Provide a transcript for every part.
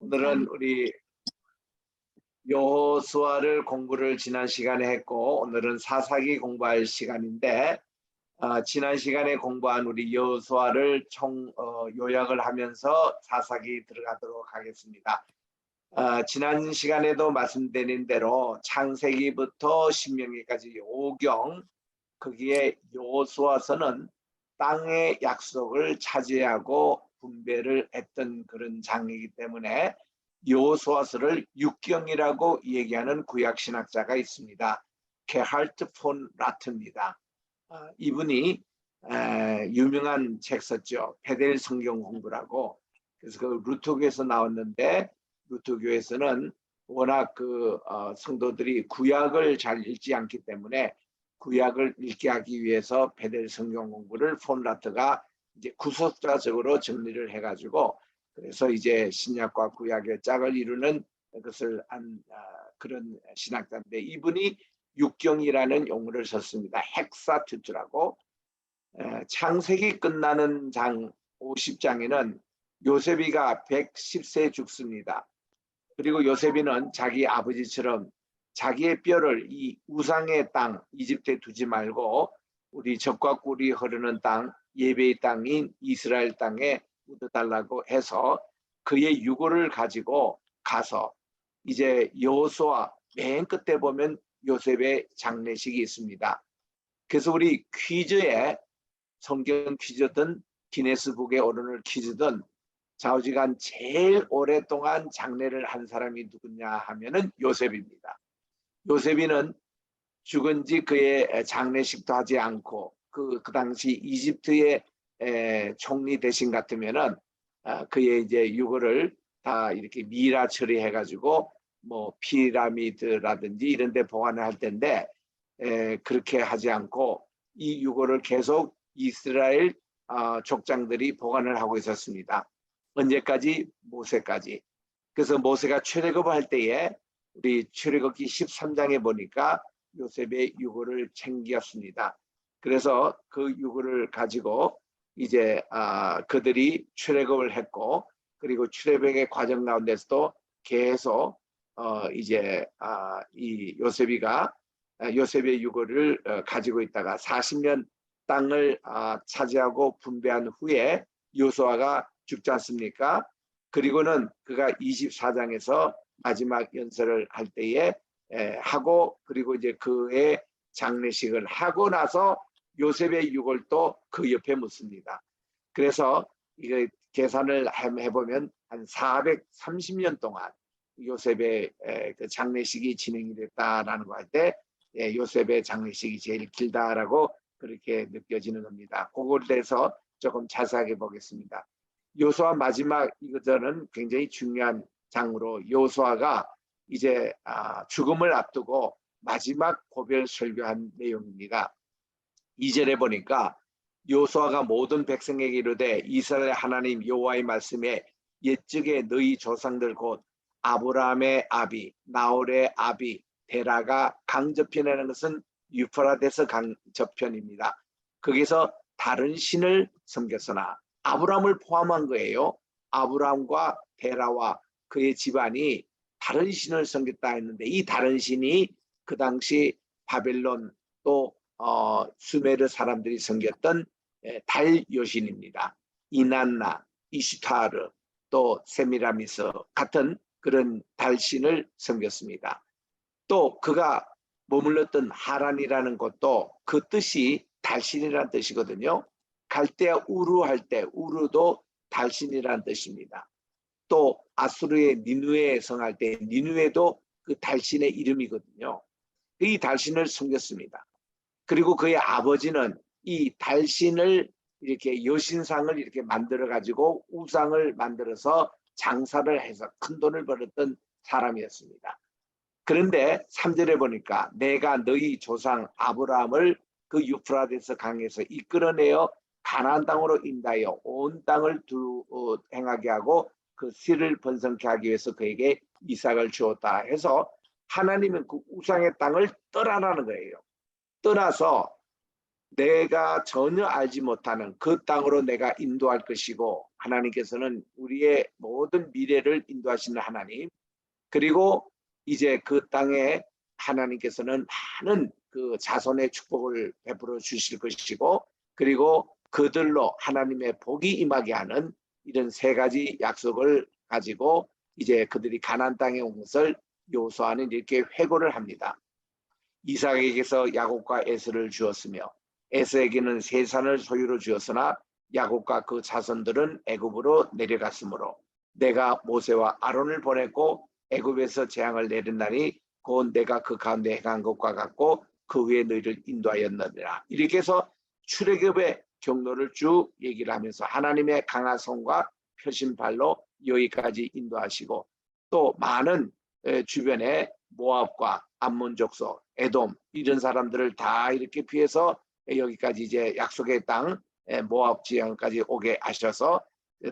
오늘은 우리 여호수아를 공부를 지난 시간에 했고 오늘은 사사기 공부할 시간인데 지난 시간에 공부한 우리 여호수아를 요약을 하면서 사사기 들어가도록 하겠습니다. 지난 시간에도 말씀드린 대로 창세기부터 신명기까지 5경 거기에 여호수아서는 땅의 약속을 차지하고 분배를 했던 그런 장이기 때문에 여호수아서를 육경이라고 얘기하는 구약신학자가 있습니다. 게할트 폰 라트입니다. 이분이 유명한 책 썼죠. 베델 성경 공부라고. 그래서 그 루터교에서 나왔는데 루터교에서는 워낙 성도들이 구약을 잘 읽지 않기 때문에 구약을 읽게 하기 위해서 베델 성경 공부를 폰 라트가 이제 구속자적으로 정리를 해가지고 그래서 이제 신약과 구약의 짝을 이루는 것을 한 그런 신학자인데 이분이 육경이라는 용어를 썼습니다. 헥사투트라고. 창세기 끝나는 장 50장에는 요셉이가 110세 죽습니다. 그리고 요셉이는 자기 아버지처럼 자기의 뼈를 이 우상의 땅 이집트에 두지 말고 우리 젖과 꿀이 흐르는 땅 예배의 땅인 이스라엘 땅에 묻어달라고 해서 그의 유골을 가지고 가서 이제 여호수아 맨 끝에 보면 요셉의 장례식이 있습니다. 그래서 우리 퀴즈에 성경 퀴즈든 기네스북에 오르는 퀴즈든 좌우지간 제일 오랫동안 장례를 한 사람이 누구냐 하면은 요셉입니다. 요셉이는 죽은 지 그의 장례식도 하지 않고 그 당시 이집트의 총리 대신 같으면은 그의 이제 유골을 다 이렇게 미라 처리해 가지고 뭐 피라미드라든지 이런 데 보관을 할 텐데 그렇게 하지 않고 이 유골을 계속 이스라엘 족장들이 보관을 하고 있었습니다. 언제까지? 모세까지. 그래서 모세가 출애굽을 할 때에 우리 출애굽기 13장에 보니까 요셉의 유골을 챙겼습니다. 그래서 그 유골을 가지고 이제 그들이 출애굽을 했고 그리고 출애굽의 과정 가운데서도 계속 이제 이 요셉의 유골을 가지고 있다가 40년 땅을 차지하고 분배한 후에 여호수아가 죽지 않습니까? 그리고는 그가 24장에서 마지막 연설을 할 때에 하고 그리고 이제 그의 장례식을 하고 나서 요셉의 유골도 그 옆에 묻습니다. 그래서 이거 계산을 해보면 한 430년 동안 요셉의 그 장례식이 진행이 됐다라는 거 할 때 요셉의 장례식이 제일 길다라고 그렇게 느껴지는 겁니다. 그거에 대해서 조금 자세하게 보겠습니다. 여호수아 마지막 이것은 굉장히 중요한 장으로 여호수아가 이제 죽음을 앞두고 마지막 고별 설교한 내용입니다. 2절에 보니까 여호수아가 모든 백성에게 이르되 이스라엘 하나님 여호와의 말씀에 옛적에 너희 조상들 곧 아브라함의 아비 나홀의 아비 데라가 강 저편이라는 것은 유프라데스 강 저편입니다. 거기서 다른 신을 섬겼으나 아브라함을 포함한 거예요. 아브라함과 데라와 그의 집안이 다른 신을 섬겼다 했는데 이 다른 신이 그 당시 바벨론 또 수메르 사람들이 섬겼던 달 여신입니다. 이난나, 이슈타르, 또 세미라미스 같은 그런 달신을 섬겼습니다. 또 그가 머물렀던 하란이라는 곳도 그 뜻이 달신이라는 뜻이거든요. 갈대아 우루 할 때 우루도 달신이라는 뜻입니다. 또 아수르의 니누에 성할 때 니누에도 그 달신의 이름이거든요. 이 달신을 섬겼습니다. 그리고 그의 아버지는 이 달신을 이렇게 여신상을 이렇게 만들어 가지고 우상을 만들어서 장사를 해서 큰 돈을 벌었던 사람이었습니다. 그런데 3절에 보니까 내가 너희 조상 아브라함을 그 유프라데스 강에서 이끌어내어 가나안 땅으로 인도하여 온 땅을 행하게 하고 그 씨를 번성케 하기 위해서 그에게 이삭을 주었다 해서 하나님은 그 우상의 땅을 떠나라는 거예요. 떠나서 내가 전혀 알지 못하는 그 땅으로 내가 인도할 것이고, 하나님께서는 우리의 모든 미래를 인도하시는 하나님, 그리고 이제 그 땅에 하나님께서는 많은 그 자손의 축복을 베풀어 주실 것이고, 그리고 그들로 하나님의 복이 임하게 하는 이런 세 가지 약속을 가지고 이제 그들이 가나안 땅에 온 것을 여호수아는 이렇게 회고를 합니다. 이삭에게서 야곱과 에서를 주었으며 에서에게는 세 산을 소유로 주었으나 야곱과 그 자손들은 애굽으로 내려갔으므로 내가 모세와 아론을 보냈고 애굽에서 재앙을 내린다니 곧 내가 그 가운데 행한 것과 같고 그 후에 너희를 인도하였느니라. 이렇게 해서 출애굽의 경로를 쭉 얘기를 하면서 하나님의 강한 손과 표심발로 여기까지 인도하시고, 또 많은 주변에 모압과 암몬 족속, 에돔 이런 사람들을 다 이렇게 피해서 여기까지 이제 약속의 땅 모압 지역까지 오게 하셔서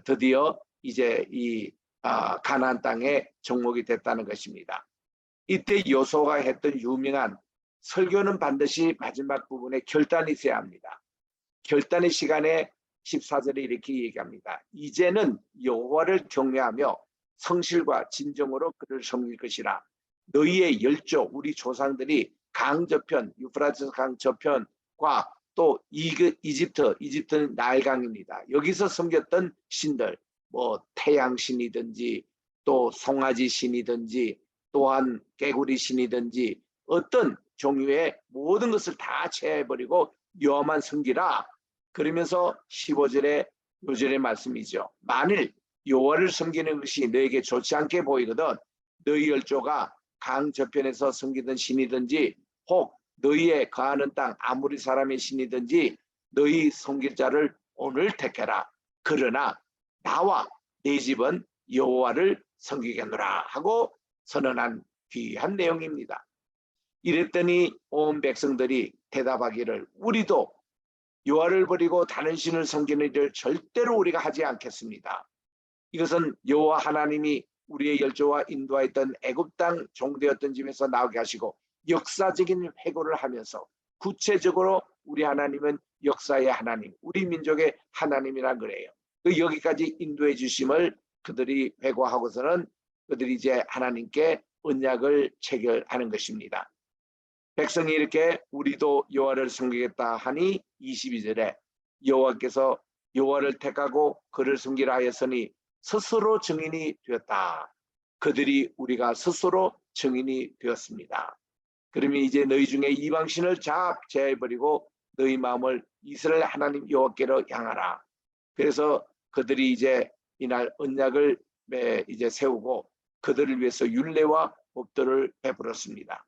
드디어 이제 이 가나안 땅에 정복이 됐다는 것입니다. 이때 여호수아가 했던 유명한 설교는 반드시 마지막 부분에 결단이 있어야 합니다. 결단의 시간에 14절에 이렇게 얘기합니다. 이제는 여호와를 경외하며 성실과 진정으로 그를 섬길 것이라. 너희의 열조 우리 조상들이 강 저편 유프라tes 강 저편과 또 이집트는 나일강입니다. 여기서 섬겼던 신들, 뭐 태양신이든지 또 송아지 신이든지 또한 개구리 신이든지 어떤 종류의 모든 것을 다 제해버리고 여호와만 섬기라. 그러면서 15절에 요절의 말씀이죠. 만일 여호와를 섬기는 것이 너에게 좋지 않게 보이거든 너희 열조가 강 저편에서 섬기던 신이든지 혹 너희의 거하는 땅 아무리 사람의 신이든지 너희 섬길 자를 오늘 택해라. 그러나 나와 내 집은 여호와를 섬기겠노라 하고 선언한 귀한 내용입니다. 이랬더니 온 백성들이 대답하기를 우리도 여호와를 버리고 다른 신을 섬기는 일을 절대로 우리가 하지 않겠습니다. 이것은 여호와 하나님이 우리의 열조와 인도하였던 애굽 땅 종되었던 집에서 나오게 하시고 역사적인 회고를 하면서 구체적으로 우리 하나님은 역사의 하나님, 우리 민족의 하나님이라 그래요. 여기까지 인도해 주심을 그들이 회고하고서는 그들이 이제 하나님께 언약을 체결하는 것입니다. 백성이 이렇게 우리도 여호와를 섬기겠다 하니 22절에 여호와께서 여호와를 택하고 그를 섬기라 하였으니 스스로 증인이 되었다. 그들이 우리가 스스로 증인이 되었습니다. 그러면 이제 너희 중에 이방신을 제해버리고 너희 마음을 이스라엘 하나님 여호와께로 향하라. 그래서 그들이 이제 이날 언약을 이제 세우고 그들을 위해서 율례와 법도를 베풀었습니다.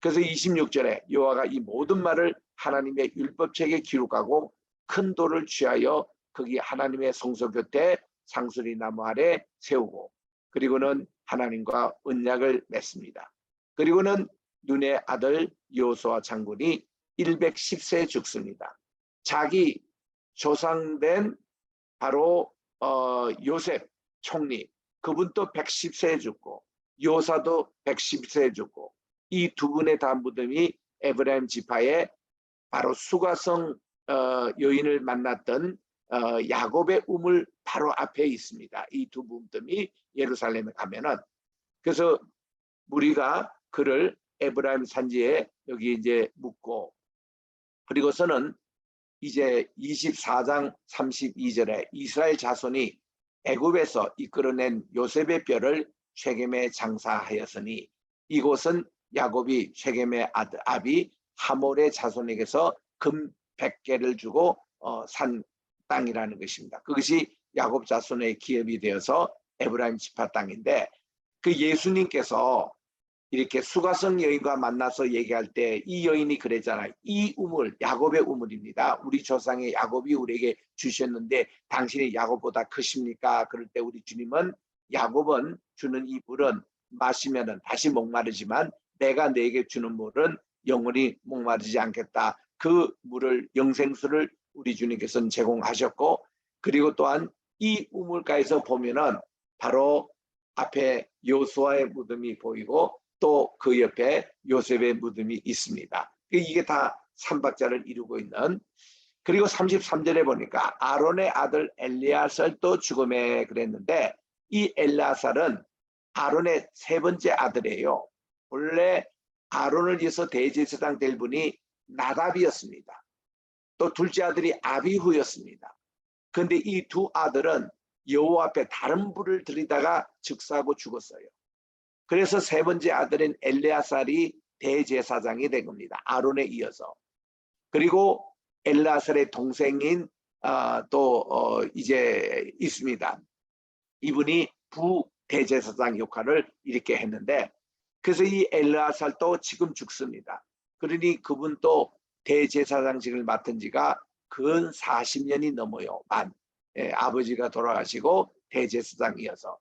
그래서 26절에 여호와가 이 모든 말을 하나님의 율법책에 기록하고 큰 돌을 취하여 거기 하나님의 성소 곁에 상수리 나무 아래 세우고 그리고는 하나님과 언약을 맺습니다. 그리고는 눈의 아들 여호수아 장군이 110세에 죽습니다. 자기 조상된 바로 요셉 총리 그분도 110세에 죽고 요사도 110세에 죽고 이 두 분의 다 무덤이 에브라임 지파의 바로 수가성 여인을 만났던 야곱의 우물 바로 앞에 있습니다. 이 두 무덤이 예루살렘에 가면은 그래서 우리가 그를 에브라임 산지에 여기 이제 묻고 그리고서는 이제 24장 32절에 이스라엘 자손이 애굽에서 이끌어낸 요셉의 뼈를 쉐겜에 장사하였으니 이곳은 야곱이 쉐겜의 아비 하몰의 자손에게서 금 100개를 주고 산 땅이라는 것입니다. 그것이 야곱 자손의 기업이 되어서 에브라임 지파 땅인데 그 예수님께서 이렇게 수가성 여인과 만나서 얘기할 때 이 여인이 그랬잖아요. 이 우물 야곱의 우물입니다. 우리 조상의 야곱이 우리에게 주셨는데 당신이 야곱보다 크십니까? 그럴 때 우리 주님은 야곱은 주는 이 물은 마시면 다시 목마르지만 내가 너에게 주는 물은 영원히 목마르지 않겠다. 그 물을 영생수를 우리 주님께서는 제공하셨고 그리고 또한 이 우물가에서 보면은 바로 앞에 여호수아의 무덤이 보이고 또 그 옆에 요셉의 무덤이 있습니다. 이게 다 삼박자를 이루고 있는. 그리고 33절에 보니까 아론의 아들 엘리아살도 죽음에 그랬는데 이 엘리아살은 아론의 세 번째 아들이에요. 원래 아론을 위해서 대제사장 될 분이 나답이었습니다. 또 둘째 아들이 아비후였습니다. 그런데 이 두 아들은 여호와 앞에 다른 불을 들이다가 즉사하고 죽었어요. 그래서 세 번째 아들인 엘레아살이 대제사장이 된 겁니다. 아론에 이어서. 그리고 엘레아살의 동생인 이제 있습니다. 이분이 부대제사장 역할을 이렇게 했는데, 그래서 이 엘레아살도 지금 죽습니다. 그러니 그분도 대제사장직을 맡은 지가 근 40년이 넘어요. 아버지가 돌아가시고 대제사장이어서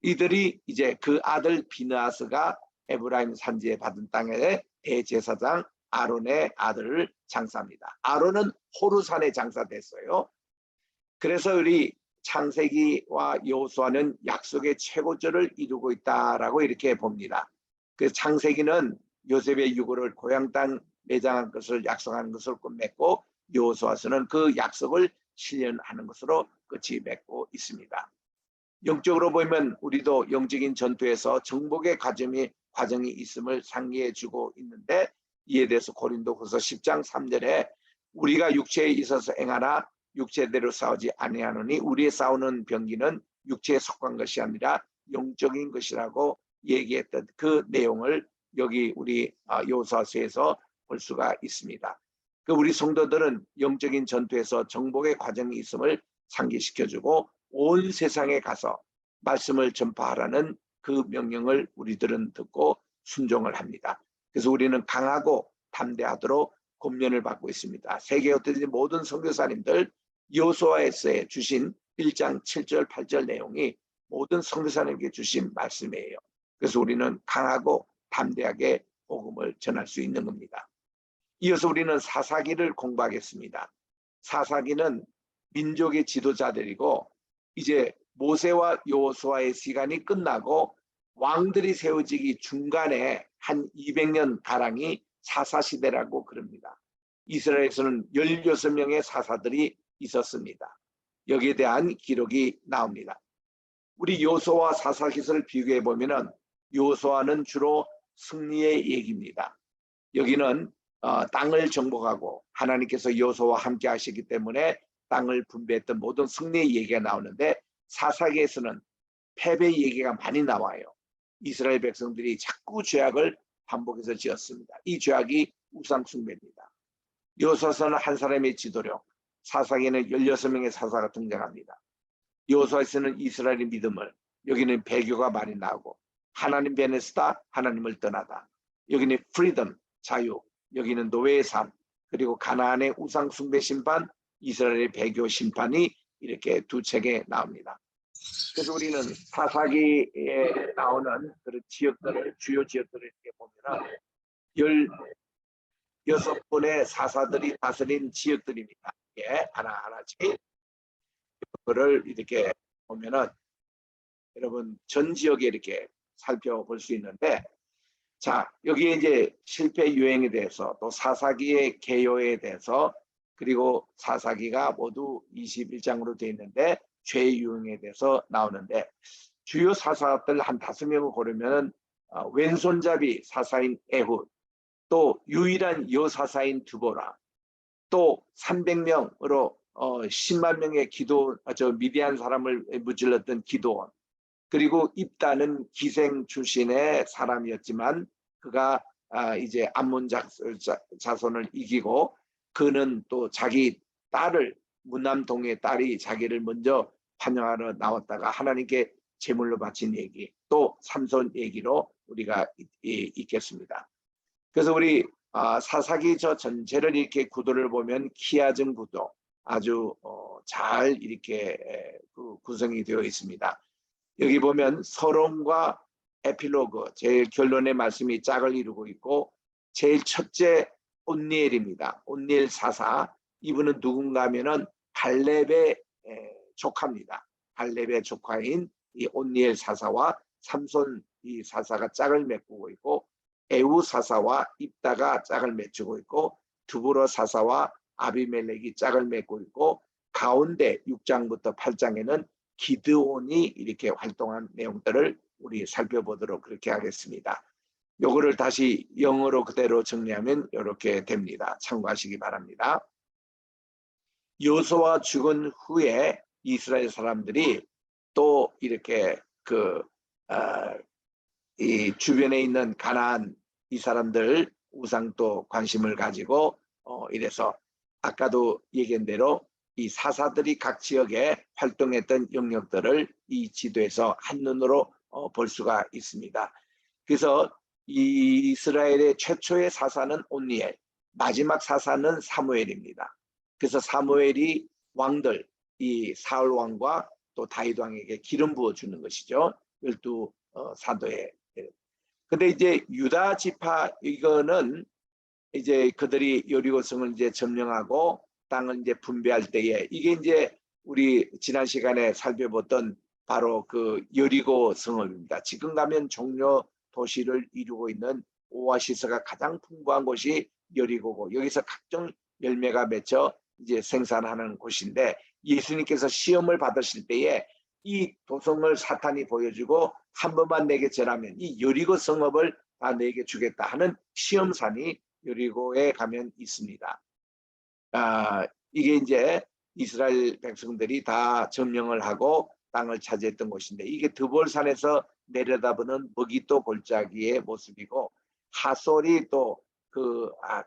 이들이 이제 그 아들 비느하스가 에브라임 산지에 받은 땅에 대제사장 아론의 아들을 장사합니다. 아론은 호르산에 장사됐어요. 그래서 우리 창세기와 여호수아는 약속의 최고절을 이루고 있다라고 이렇게 봅니다. 그 창세기는 요셉의 유고를 고향 땅 매장한 것을 약속하는 것을 맺고, 여호수아서는 그 약속을 실현하는 것으로 끝이 맺고 있습니다. 영적으로 보면 우리도 영적인 전투에서 정복의 과정이 있음을 상기해 주고 있는데, 이에 대해서 고린도후서 10장 3절에 우리가 육체에 있어서 행하나 육체대로 싸우지 아니하노니 우리의 싸우는 병기는 육체에 속한 것이 아니라 영적인 것이라고 얘기했던 그 내용을 여기 우리 여호수아서에서 볼 수가 있습니다. 그 우리 성도들은 영적인 전투에서 정복의 과정이 있음을 상기시켜주고 온 세상에 가서 말씀을 전파하라는 그 명령을 우리들은 듣고 순종을 합니다. 그래서 우리는 강하고 담대하도록 권면을 받고 있습니다. 세계 어디든지 모든 선교사님들 여호수아서에 주신 1장 7절 8절 내용이 모든 선교사님에게 주신 말씀이에요. 그래서 우리는 강하고 담대하게 복음을 전할 수 있는 겁니다. 이어서 우리는 사사기를 공부하겠습니다. 사사기는 민족의 지도자들이고 이제 모세와 여호수아의 시간이 끝나고 왕들이 세워지기 중간에 한 200년 가량이 사사시대라고 그럽니다. 이스라엘에서는 16명의 사사들이 있었습니다. 여기에 대한 기록이 나옵니다. 우리 여호수아와 사사기서를 비교해 보면은 여호수아는 주로 승리의 얘기입니다. 여기는 땅을 정복하고 하나님께서 여호수아와 함께 하시기 때문에 땅을 분배했던 모든 승리의 얘기가 나오는데, 사사기에서는 패배의 얘기가 많이 나와요. 이스라엘 백성들이 자꾸 죄악을 반복해서 지었습니다. 이 죄악이 우상 숭배입니다. 여호수아서는 한 사람의 지도력, 사사기에는 16명의 사사가 등장합니다. 여호수아에서는 이스라엘의 믿음을, 여기는 배교가 많이 나오고 하나님 편에 서다 하나님을 떠나다, 여기는 프리덤, 자유, 여기는 노예의 삶, 그리고 가나안의 우상 숭배 심판, 이스라엘의 배교 심판이 이렇게 두 책에 나옵니다. 그래서 우리는 사사기에 나오는 그런 지역들을, 주요 지역들을 이렇게 보면은 16분의 사사들이 다스린 지역들입니다. 이게 하나하나씩 그거를 이렇게 보면은 여러분 전 지역에 이렇게 살펴볼 수 있는데, 자, 여기에 이제 실패 유행에 대해서, 또 사사기의 개요에 대해서, 그리고 사사기가 모두 21장으로 되어 있는데 죄 유행에 대해서 나오는데, 주요 사사들 한 5명을 고르면 왼손잡이 사사인 에훗, 또 유일한 여사사인 드보라, 또 300명으로 10만 명의 미디안 사람을 무찔렀던 기도원, 그리고 입다는 기생 출신의 사람이었지만 그가 이제 암몬 자손을 이기고, 그는 또 자기 딸을, 문남동의 딸이 자기를 먼저 환영하러 나왔다가 하나님께 제물로 바친 얘기, 또 삼손 얘기로 우리가 읽겠습니다. 그래서 우리 사사기 저 전체를 이렇게 구도를 보면 키아즘 구도 아주 잘 이렇게 구성이 되어 있습니다. 여기 보면 서론과 에필로그, 제일 결론의 말씀이 짝을 이루고 있고, 제일 첫째 온니엘입니다. 온니엘 사사, 이분은 누군가 하면은 갈렙의 조카입니다. 갈렙의 조카인 이 온니엘 사사와 삼손 이 사사가 짝을 맺고 있고, 에우 사사와 입다가 짝을 맺고 있고, 드보라 사사와 아비멜렉이 짝을 맺고 있고, 가운데 6장부터 8장에는 기드온이 이렇게 활동한 내용들을 우리 살펴보도록 그렇게 하겠습니다. 요거를 다시 영어로 그대로 정리하면 이렇게 됩니다. 참고하시기 바랍니다. 여호수아가 죽은 후에 이스라엘 사람들이 또 이렇게 이 주변에 있는 가나안 이 사람들 우상도 관심을 가지고 이래서 아까도 얘기한 대로 이 사사들이 각 지역에 활동했던 영역들을 이 지도에서 한눈으로 볼 수가 있습니다. 그래서 이 이스라엘의 최초의 사사는 온니엘, 마지막 사사는 사무엘입니다. 그래서 사무엘이 왕들, 이 사울 왕과 또 다윗 왕에게 기름 부어 주는 것이죠. 12 사도에. 근데 이제 유다 지파 이거는 이제 그들이 여리고성을 이제 점령하고 땅을 이제 분배할 때에 이게 이제 우리 지난 시간에 살펴봤던 바로 그 여리고 성읍입니다. 지금 가면 종려 도시를 이루고 있는 오아시스가 가장 풍부한 곳이 여리고고, 여기서 각종 열매가 맺혀 이제 생산하는 곳인데, 예수님께서 시험을 받으실 때에 이 도성을 사탄이 보여주고 한 번만 내게 절하면 이 여리고 성읍을 다 내게 주겠다 하는 시험산이 여리고에 가면 있습니다. 이게 이제 이스라엘 백성들이 다 점령을 하고 땅을 차지했던 곳인데, 이게 드볼산에서 내려다보는 머기또 골짜기의 모습이고, 하솔이 또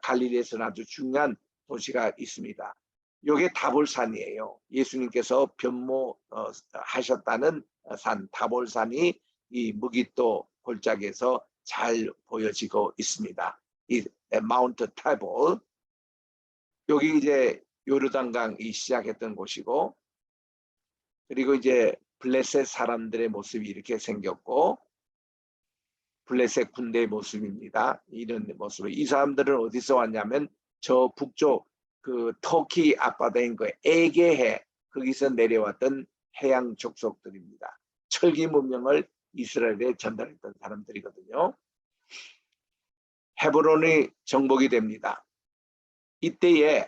갈릴리에서는 아주 중요한 도시가 있습니다. 이게 다볼산이에요. 예수님께서 변모하셨다는 산 다볼산이 이 머기또 골짜기에서 잘 보여지고 있습니다. 이 마운트 타볼, 여기 이제 요르단강이 시작했던 곳이고, 그리고 이제 블레셋 사람들의 모습이 이렇게 생겼고, 블레셋 군대의 모습입니다. 이런 모습. 이 사람들은 어디서 왔냐면 저 북쪽 터키 앞바다인 에게해, 거기서 내려왔던 해양 족속들입니다. 철기 문명을 이스라엘에 전달했던 사람들이거든요. 헤브론이 정복이 됩니다. 이때에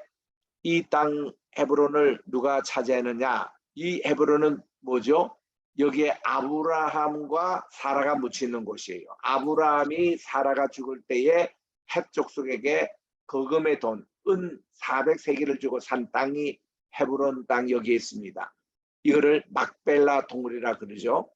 이 땅 헤브론을 누가 차지하느냐? 이 헤브론은 뭐죠? 여기에 아브라함과 사라가 묻혀 있는 곳이에요. 아브라함이 사라가 죽을 때에 헷 족속에게 거금의 돈, 은 400세기를 주고 산 땅이 헤브론 땅 여기에 있습니다. 이거를 막벨라 동굴이라 그러죠.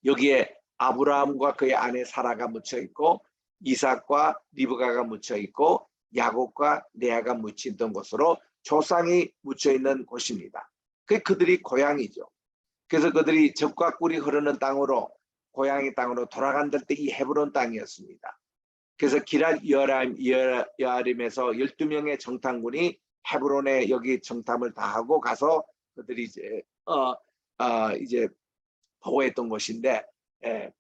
여기에 아브라함과 그의 아내 사라가 묻혀 있고, 이삭과 리브가가 묻혀 있고, 야곱과 레아가 묻히던 곳으로 조상이 묻혀 있는 곳입니다. 그들이 고향이죠. 그래서 그들이 젖과 꿀이 흐르는 땅으로, 고향의 땅으로 돌아간들 때 이 헤브론 땅이었습니다. 그래서 기랏 여아림에서 12명의 정탐군이 헤브론에 여기 정탐을 다 하고 가서 그들이 이제 보호했던 곳인데,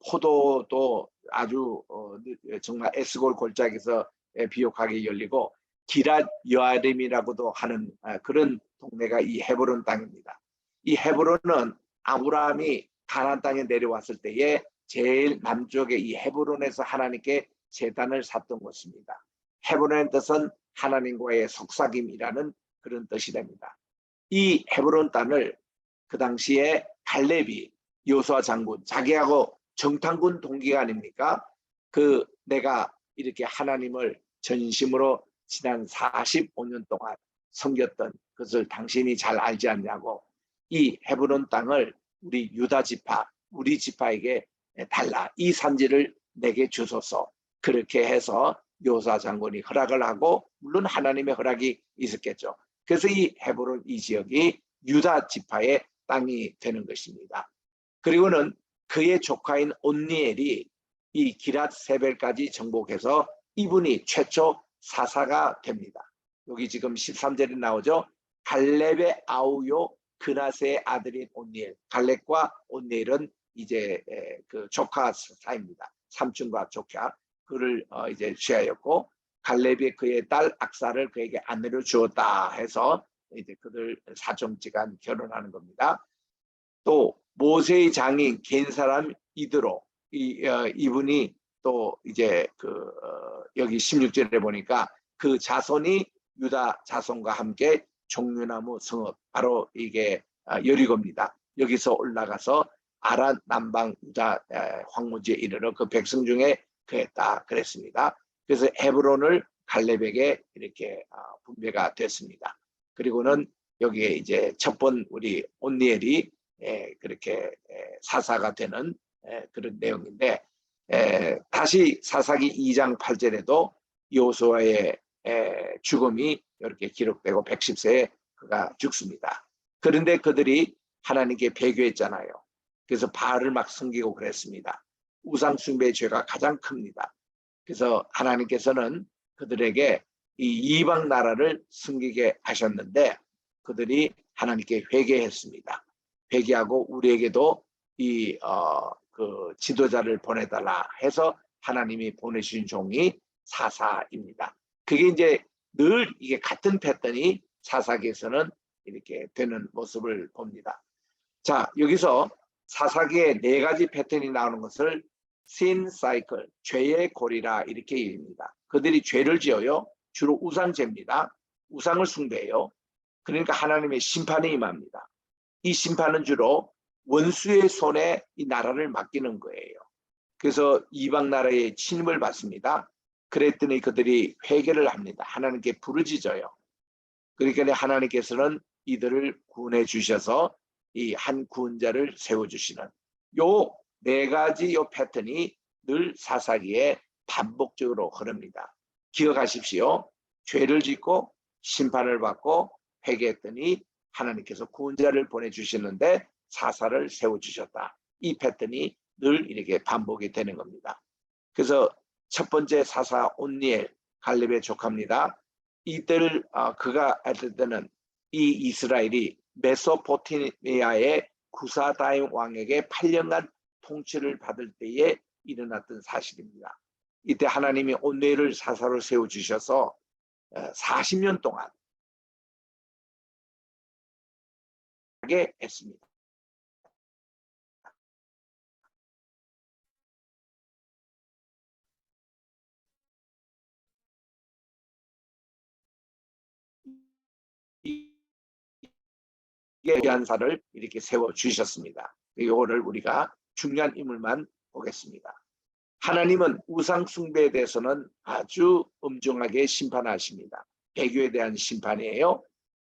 포도도 아주 정말 에스골 골짜기에서 비옥하게 열리고, 기랏 여아림이라고도 하는 그런 동네가 이 헤브론 땅입니다. 이 헤브론은 아브라함이 가나안 땅에 내려왔을 때에 제일 남쪽에 이 헤브론에서 하나님께 제단을 샀던 곳입니다. 헤브론의 뜻은 하나님과의 속삭임이라는 그런 뜻이 됩니다. 이 헤브론 땅을 그 당시에 갈렙이, 여호수아 장군, 자기하고 정탐군 동기가 아닙니까? 내가 이렇게 하나님을 전심으로 지난 45년 동안 섬겼던 것을 당신이 잘 알지 않냐고, 이 헤브론 땅을 우리 유다 지파, 우리 지파에게 달라, 이 산지를 내게 주소서, 그렇게 해서 여호수아 장군이 허락을 하고, 물론 하나님의 허락이 있었겠죠. 그래서 이 헤브론 이 지역이 유다 지파의 땅이 되는 것입니다. 그리고는 그의 조카인 온니엘이 이 기랏 세벨까지 정복해서 이분이 최초 사사가 됩니다. 여기 지금 13절에 나오죠. 갈렙의 아우요 그나세의 아들인 온니엘. 갈렙과 온니엘은 이제 그 조카 사이입니다. 삼촌과 조카. 그를 이제 취하였고, 갈렙이 그의 딸 악사를 그에게 아내로 주었다 해서 이제 그들 사정지간 결혼하는 겁니다. 또 모세의 장인 겐 사람 이드로, 이분이 또 이제 여기 16절에 보니까 그 자손이 유다 자손과 함께 종려나무 성읍, 바로 이게 여리고입니다. 여기서 올라가서 아란 남방 유다 황무지에 이르러 그 백성 중에 그랬다 그랬습니다. 그래서 헤브론을 갈렙에게 이렇게 분배가 됐습니다. 그리고는 여기에 이제 첫 번 우리 온니엘이 그렇게 사사가 되는 그런 내용인데, 다시 사사기 2장 8절에도 여호수아의 죽음이 이렇게 기록되고 110세에 그가 죽습니다. 그런데 그들이 하나님께 배교했잖아요. 그래서 바알을 막 섬기고 그랬습니다. 우상 숭배의 죄가 가장 큽니다. 그래서 하나님께서는 그들에게 이 이방 나라를 섬기게 하셨는데 그들이 하나님께 회개했습니다. 회개하고 우리에게도 그 지도자를 보내달라 해서 하나님이 보내신 종이 사사입니다. 그게 이제 늘 이게 같은 패턴이 사사기에서는 이렇게 되는 모습을 봅니다. 자, 여기서 사사기에 4가지 패턴이 나오는 것을 sin cycle, 죄의 고리라 이렇게 얘기합니다. 그들이 죄를 지어요. 주로 우상죄입니다. 우상을 숭배해요. 그러니까 하나님의 심판이 임합니다. 이 심판은 주로 원수의 손에 이 나라를 맡기는 거예요. 그래서 이방 나라의 침입을 받습니다. 그랬더니 그들이 회개를 합니다. 하나님께 부르짖어요. 그러니까 하나님께서는 이들을 구원해 주셔서 이 한 구원자를 세워주시는 요 4가지 요 패턴이 늘 사사기에 반복적으로 흐릅니다. 기억하십시오. 죄를 짓고 심판을 받고 회개했더니 하나님께서 구원자를 보내주시는데 사사를 세워주셨다. 이 패턴이 늘 이렇게 반복이 되는 겁니다. 그래서 첫 번째 사사 온니엘, 갈렙의 조카입니다. 이들 그가 할 때는 이 이스라엘이 메소포타미아의 구사다임 왕에게 8년간 통치를 받을 때에 일어났던 사실입니다. 이때 하나님이 온니엘을 사사로 세워주셔서 40년 동안 하게 했습니다. 예언사를 이렇게 세워주셨습니다. 이거를 우리가 중요한 인물만 보겠습니다. 하나님은 우상 숭배에 대해서는 아주 엄중하게 심판하십니다. 배교에 대한 심판이에요.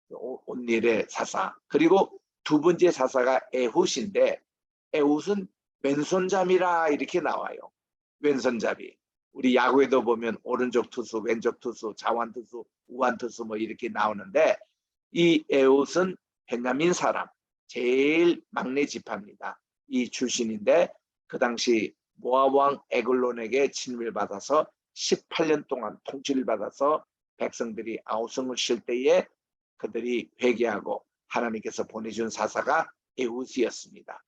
온니엘의 사사. 그리고 두 번째 사사가 에훗인데 에훗은 왼손잡이라 이렇게 나와요. 왼손잡이. 우리 야구에도 보면 오른쪽 투수, 왼쪽 투수, 좌완 투수, 우완 투수 뭐 이렇게 나오는데 이 에훗은 베냐민 사람, 제일 막내 지파입니다. 이 출신인데 그 당시 모압 왕 에글론에게 침입을 받아서 18년 동안 통치를 받아서 백성들이 아우성을 쉴 때에 그들이 회개하고 하나님께서 보내준 사사가 에훗이었습니다.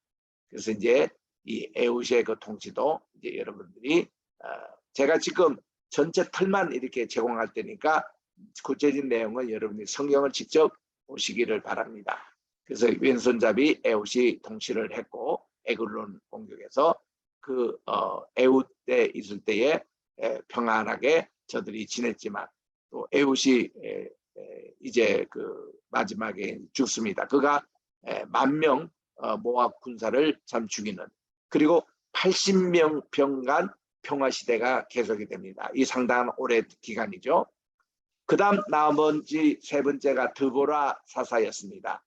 그래서 이제 이 에훗의 그 통치도 이제 여러분들이 제가 지금 전체 틀만 이렇게 제공할 테니까 구체적인 내용은 여러분이 성경을 직접 보시기를 바랍니다. 그래서 왼손잡이 에훗이 통치를 했고 에글론 공격에서 그 에훗 때 있을 때에 평안하게 저들이 지냈지만 또 에훗이 이제 그 마지막에 죽습니다. 그가 10,000명 모압 군사를 참 죽이는, 그리고 80명 병간 평화시대가 계속이 됩니다. 이 상당한 오래 기간이죠. 그 다음 나머지 세 번째가 드보라 사사였습니다.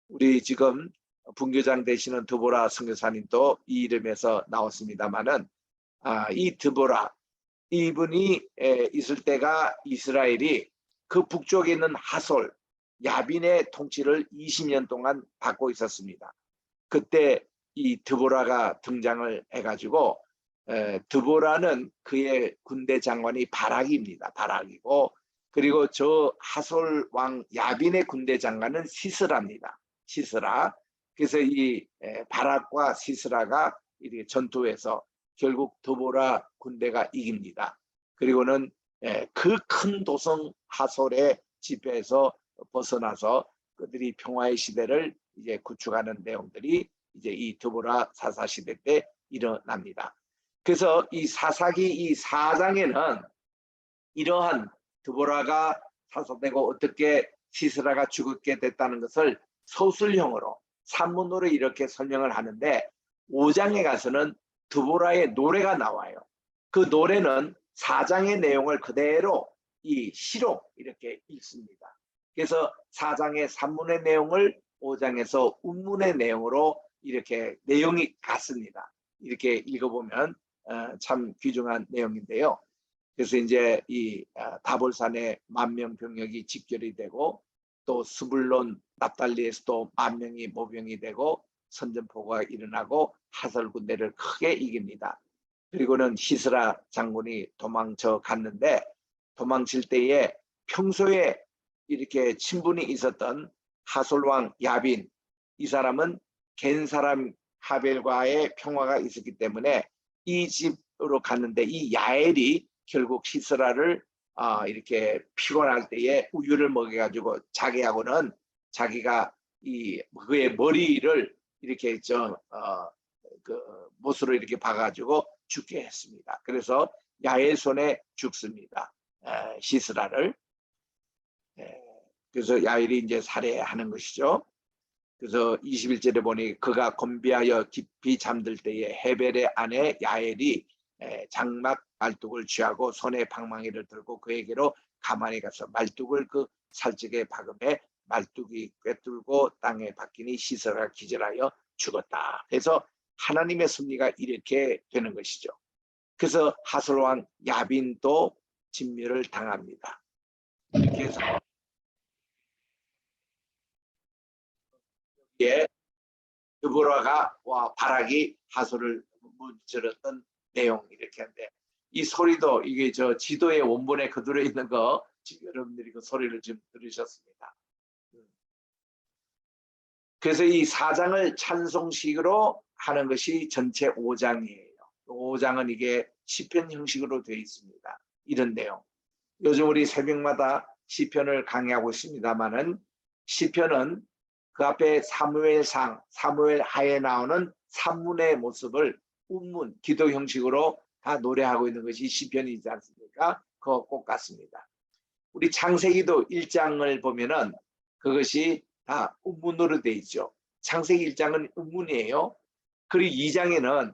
우리 지금 분교장 되시는 드보라 선교사님도 이 이름에서 나왔습니다마는 이 드보라, 이분이 있을 때가 이스라엘이 그 북쪽에 있는 하솔, 야빈의 통치를 20년 동안 받고 있었습니다. 그때 이 드보라가 등장을 해가지고 드보라는 그의 군대 장관이 바락입니다. 바락이고, 그리고 저 하솔 왕 야빈의 군대 장관은 시스라입니다. 시스라. 그래서 이 바락과 시스라가 이렇게 전투에서 결국 드보라 군대가 이깁니다. 그리고는 그 큰 도성 하솔의 지배에서 벗어나서 그들이 평화의 시대를 이제 구축하는 내용들이 이제 이 드보라 사사 시대 때 일어납니다. 그래서 이 사사기 이 4장에는 이러한 드보라가 사소되고 어떻게 시스라가 죽게 됐다는 것을 서술형으로 산문으로 이렇게 설명을 하는데 5장에 가서는 드보라의 노래가 나와요. 그 노래는 4장의 내용을 그대로 이 시로 이렇게 읽습니다. 그래서 4장의 산문의 내용을 5장에서 운문의 내용으로 이렇게 내용이 같습니다. 이렇게 읽어보면 참 귀중한 내용인데요. 그래서 이제 이 다볼산에 10,000명 병력이 집결이 되고 또 스불론 납달리에서도 10,000명이 모병이 되고 선전포고가 일어나고 하설 군대를 크게 이깁니다. 그리고는 시스라 장군이 도망쳐 갔는데 도망칠 때에 평소에 이렇게 친분이 있었던 하솔왕 야빈, 이 사람은 겐 사람 하벨과의 평화가 있었기 때문에 이 집으로 갔는데 이 야엘이 결국 시스라를 이렇게 피곤할 때에 우유를 먹여가지고 자기하고는 자기가 그의 머리를 이렇게 그 못으로 이렇게 박아가지고 죽게 했습니다. 그래서 야엘 손에 죽습니다. 시스라를. 그래서 야엘이 이제 살해하는 것이죠. 그래서 21절에 보니 그가 건비하여 깊이 잠들 때에 헤벨의 아내 야엘이 장막 말뚝을 취하고 손에 방망이를 들고 그에게로 가만히 가서 말뚝을 그 살적에 박음에 말뚝이 꿰뚫고 땅에 박히니 시스라가 기절하여 죽었다. 그래서 하나님의 섭리가 이렇게 되는 것이죠. 그래서 하솔왕 야빈도 진멸을 당합니다. 이렇게 해서 드보라가 와 바락이 하솔을 문질렀던 내용 이렇게 하는데 이 소리도 이게 저 지도의 원본에 그대로 있는 거 지금 여러분들이 그 소리를 지금 들으셨습니다. 그래서 이 4장을 찬송식으로 하는 것이 전체 5장이에요. 5장은 이게 시편 형식으로 되어 있습니다. 이런 내용. 요즘 우리 새벽마다 시편을 강의하고 있습니다만은 시편은 그 앞에 사무엘상, 사무엘 하에 나오는 산문의 모습을 운문, 기도 형식으로 다 노래하고 있는 것이 시편이지 않습니까? 그거 꼭 같습니다. 우리 창세기도 1장을 보면은 그것이 다 운문으로 되어 있죠. 창세기 1장은 운문이에요. 그리고 2장에는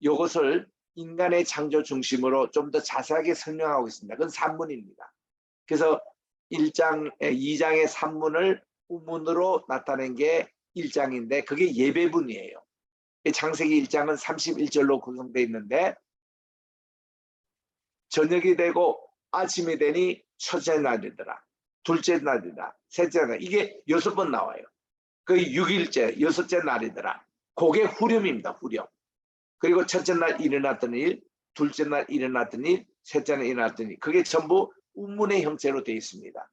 이것을 인간의 창조 중심으로 좀 더 자세하게 설명하고 있습니다. 그건 산문입니다. 그래서 2장의 산문을 운문으로 나타낸 게 1장인데 그게 예배문이에요. 창세기 1장은 31절로 구성되어 있는데 저녁이 되고 아침이 되니 첫째 날이더라. 둘째 날이다. 셋째 날. 이게 6번 나와요. 그 6일째, 6째 날이더라. 그게 후렴입니다. 후렴. 그리고 첫째 날 일어났던 일, 둘째 날 일어났던 일, 셋째 날 일어났던 일. 그게 전부 운문의 형태로 되어 있습니다.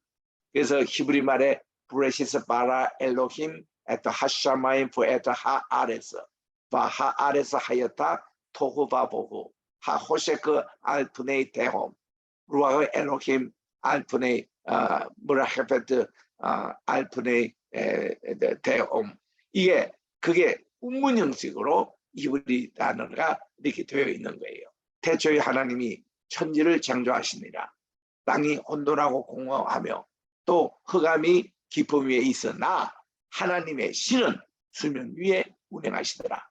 그래서 히브리 말에 브레시스 바라 엘로힘 에터 하샤마임 부 에터 하아레스 바 하아레스 하였다 토후바보후 하 호셰크 알프네이 데홈 루아흐 엘로힘 알프네이 무라헤페트 알프네이 데홈. 이게 그게 운문 형식으로 히브리 단어가 이렇게 되어 있는 거예요. 태초에 하나님이 천지를 창조하시니라. 땅이 혼돈하고 공허하며 또 흑암이 깊음 위에 있으나 하나님의 신은 수면 위에 운행하시더라.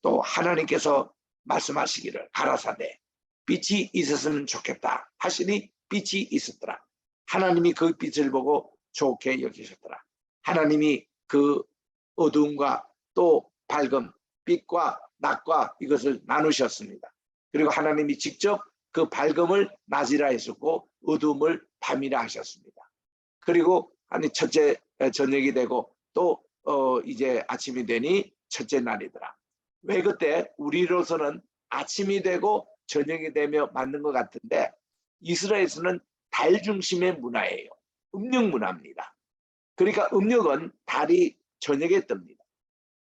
또 하나님께서 말씀하시기를 가라사대 빛이 있었으면 좋겠다 하시니 빛이 있었더라. 하나님이 그 빛을 보고 좋게 여기셨더라. 하나님이 그 어두움과 또 밝음, 빛과 낮과 이것을 나누셨습니다. 그리고 하나님이 직접 그 밝음을 낮이라 했었고 어두움을 밤이라 하셨습니다. 그리고 첫째 저녁이 되고 또 이제 아침이 되니 첫째 날이더라. 왜 그때 우리로서는 아침이 되고 저녁이 되며 맞는 것 같은데 이스라엘에서는 달 중심의 문화예요. 음력 문화입니다. 그러니까 음력은 달이 저녁에 뜹니다.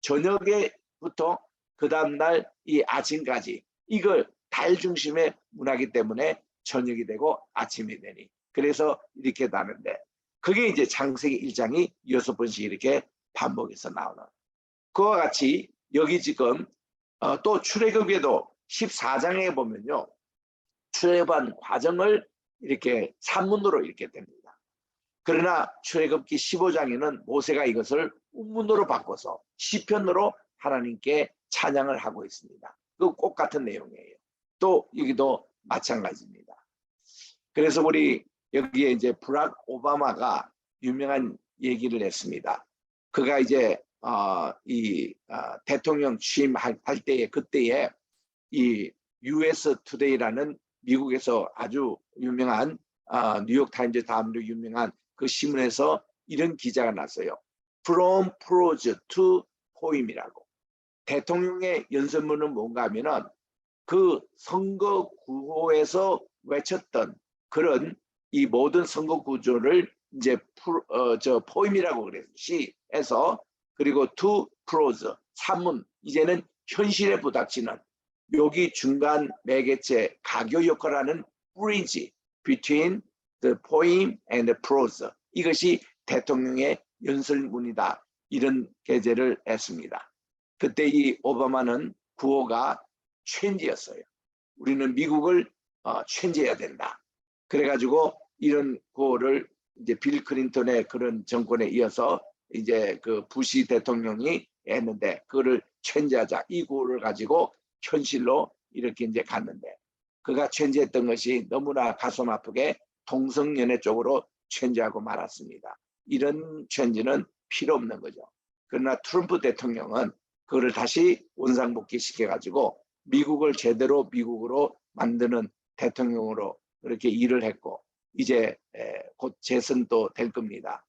저녁에부터 그 다음날 이 아침까지 이걸 달 중심의 문화이기 때문에 저녁이 되고 아침이 되니 그래서 이렇게 나는데 그게 이제 창세기 1장이 6번씩 이렇게 반복해서 나오는 그와 같이 여기 지금 또 출애굽에도 14장에 보면요 출애굽한 과정을 이렇게 산문으로 이렇게 됩니다. 그러나 출애굽기 15장에는 모세가 이것을 운문으로 바꿔서 시편으로 하나님께 찬양을 하고 있습니다. 그 꼭 같은 내용이에요. 또 여기도 마찬가지입니다. 그래서 우리 여기에 이제 브락 오바마가 유명한 얘기를 했습니다. 그가 이제 대통령 취임할 때에 그때에 이 US 투데이라는 미국에서 아주 유명한 뉴욕 타임즈 다음으로 유명한 그 신문에서 이런 기자가 났어요. From prose to poem이라고. 대통령의 연설문은 뭔가 하면은 그 선거 구호에서 외쳤던 그런 이 모든 선거 구조를 이제 포임이라고 그래요. 시에서 그리고 to prose 산문 이제는 현실에 부닥치는 여기 중간 매개체 가교 역할을 하는 bridge between the poem and the prose 이것이 대통령의 연설문이다. 이런 게재를 했습니다. 그때 이 오바마는 구호가 체인지였어요. 우리는 미국을 체인지해야 된다. 그래가지고 이런 구호를 이제 빌 클린턴의 그런 정권에 이어서 이제 그 부시 대통령이 했는데 그거를 체인지하자 이 구호를 가지고 현실로 이렇게 이제 갔는데 그가 체인지했던 것이 너무나 가슴 아프게 동성연애 쪽으로 체인지하고 말았습니다. 이런 체인지는 필요 없는 거죠. 그러나 트럼프 대통령은 그거를 다시 원상복귀 시켜가지고 미국을 제대로 미국으로 만드는 대통령으로 그렇게 일을 했고 이제 곧 재선도 될 겁니다.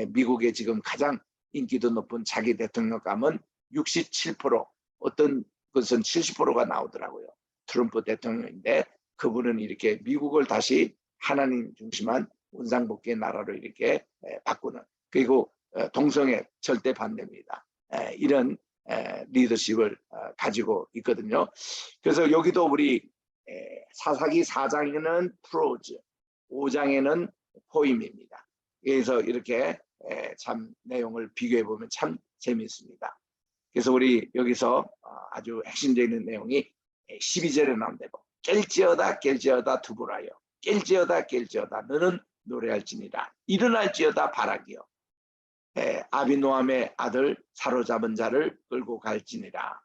미국의 지금 가장 인기도 높은 자기 대통령감은 67% 어떤 것은 70%가 나오더라고요. 트럼프 대통령인데 그분은 이렇게 미국을 다시 하나님 중심한 원상복귀의 나라로 이렇게 바꾸는 그리고 동성애 절대 반대입니다. 이런 리더십을 가지고 있거든요. 그래서 여기도 우리 사사기 4장에는 프로즈, 5장에는 포임입니다. 그래서 이렇게 참 내용을 비교해 보면 참 재미있습니다. 그래서 우리 여기서 아주 핵심적인 내용이 12절에 나온 대로 깰지어다 두부라여 깰지어다 너는 노래할지니라 일어날지어다 바라기여 아비노함의 아들 사로잡은 자를 끌고 갈지니라.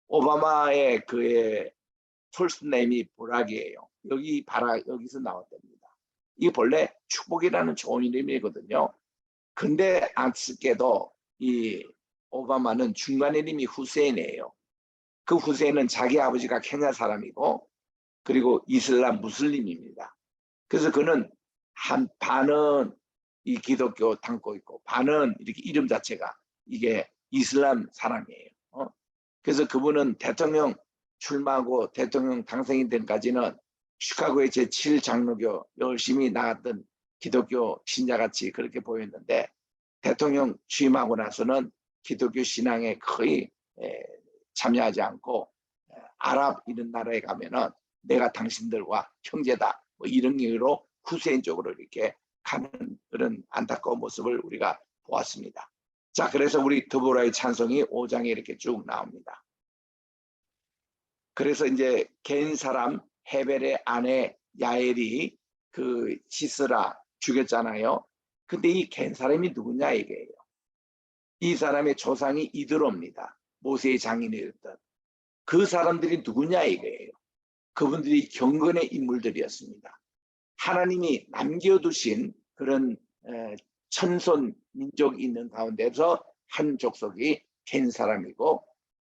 오바마의 그의 폴스네임이 보락이에요. 여기서 나왔답니다. 이게 본래 축복이라는 좋은 이름이거든요. 근데 안쓰게도 이 오바마는 중간 이름이 후세인이에요. 그 후세인은 자기 아버지가 케냐 사람이고 그리고 이슬람 무슬림입니다. 그래서 그는 한 반은 이 기독교 담고 있고 반은 이렇게 이름 자체가 이게 이슬람 사람이에요. 그래서 그분은 대통령 출마하고 대통령 당선이 된까지는 시카고의 제7장로교 열심히 나갔던 기독교 신자같이 그렇게 보였는데 대통령 취임하고 나서는 기독교 신앙에 거의 참여하지 않고 아랍 이런 나라에 가면은 내가 당신들과 형제다 뭐 이런 의미로 후세인 쪽으로 이렇게 가는 그런 안타까운 모습을 우리가 보았습니다. 자, 그래서 우리 드보라의 찬송이 5장에 이렇게 쭉 나옵니다. 그래서 이제 갠 사람 헤벨의 아내 야엘이 그 시스라 죽였잖아요. 근데 이 갠 사람이 누구냐 이게요. 이 사람의 조상이 이드로입니다. 모세의 장인이었던 그 사람들이 누구냐 이거예요. 그분들이 경건의 인물들이었습니다. 하나님이 남겨두신 그런 천손 민족이 있는 가운데서 한 족속이 갠 사람이고